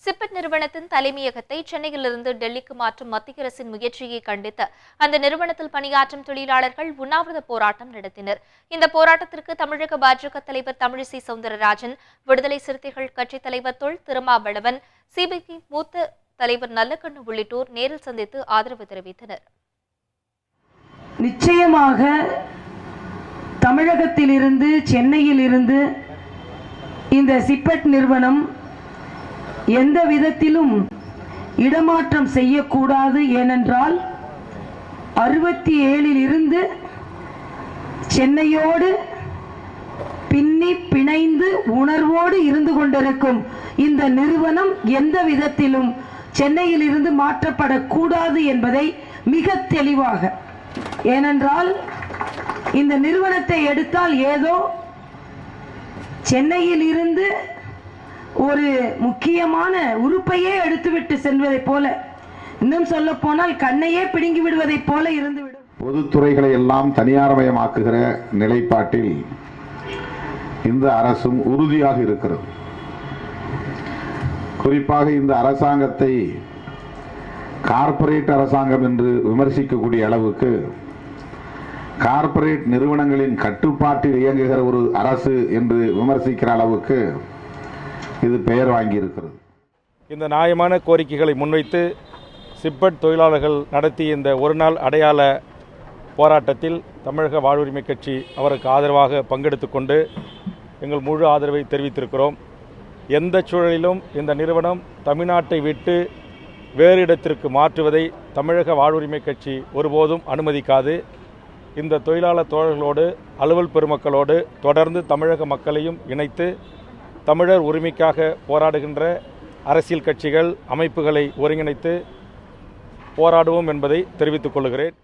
CIPET நிறுவனத்தின் தலைமையகத்தை சென்னையிலிருந்து டெல்லிக்கு மாற்றும் மத்திய அரசின் முயற்சியை கண்டித்து அந்த நிறுவனத்தில் பணியாற்றும் தொழிலாளர்கள் உண்ணாவிரத போராட்டம் நடத்தினர். இந்த போராட்டத்திற்கு தமிழக பாஜக தலைவர் தமிழிசை சவுந்தரராஜன், விடுதலை சிறுத்தைகள் கட்சித் தலைவர் தொல் திருமாவளவன், சிபிஐ மூத்த தலைவர் நல்லக்கண்ணு உள்ளிட்டோர் நேரில் சந்தித்து ஆதரவு தெரிவித்தனர். நிச்சயமாக தமிழகத்திலிருந்து சென்னையில் இருந்து இந்த சிப்பெட் நிறுவனம் எந்த விதத்திலும் இடமாற்றம் செய்யக்கூடாது. ஏனென்றால் 67 இருந்து சென்னையோடு பின்னி பிணைந்து உணர்வோடு இருந்து கொண்டிருக்கும் இந்த நிறுவனம் எந்த விதத்திலும் சென்னையில் இருந்து மாற்றப்படக்கூடாது என்பதை மிக தெளிவாக, ஏனென்றால் இந்த நிறுவனத்தை எடுத்தால் ஏதோ சென்னையில் இருந்து ஒரு முக்கியமான உறுப்பையே எடுத்துவிட்டு செல்வதைப் போல, இன்னும் சொல்ல போனால் கண்ணையே பிடுங்கி விடுவதைப் போல இருந்துவிடும். பொதுத்துறைகளை எல்லாம் தனியார்மயமாக்குகிற நிலைப்பாட்டில் இந்த அரசும் உறுதியாக இருக்கிறது. குறிப்பாக இந்த அரசாங்கத்தை கார்ப்பரேட் அரசாங்கம் என்று விமர்சிக்கக்கூடிய அளவுக்கு கார்ப்பரேட் நிறுவனங்களின் கட்டுப்பாட்டில் இயங்குகிற ஒரு அரசு என்று விமர்சிக்கிற அளவுக்கு இது பெயர் வாங்கி இருக்கிறது. இந்த நியாயமான கோரிக்கைகளை முன்வைத்து சிப்பெட் தொழிலாளர்கள் நடத்திய இந்த ஒரு நாள் அடையாள போராட்டத்தில் தமிழக வாழ்வுரிமை கட்சி அவருக்கு ஆதரவாக பங்கெடுத்துக் கொண்டு எங்கள் முழு ஆதரவை தெரிவித்திருக்கிறோம். எந்த சூழலிலும் இந்த நிறுவனம் தமிழ்நாட்டை விட்டு வேறு இடத்திற்கு மாற்றுவதை தமிழக வாழ்வுரிமை கட்சி ஒருபோதும் அனுமதிக்காது. இந்த தொழிலாளர் தோழர்களோடு, அலுவல் பெருமக்களோடு தொடர்ந்து தமிழக மக்களையும் இணைத்து தமிழர் உரிமைக்காக போராடுகின்ற அரசியல் கட்சிகள், அமைப்புகளை ஒருங்கிணைத்து போராடுவோம் என்பதை தெரிவித்துக் கொள்கிறேன்.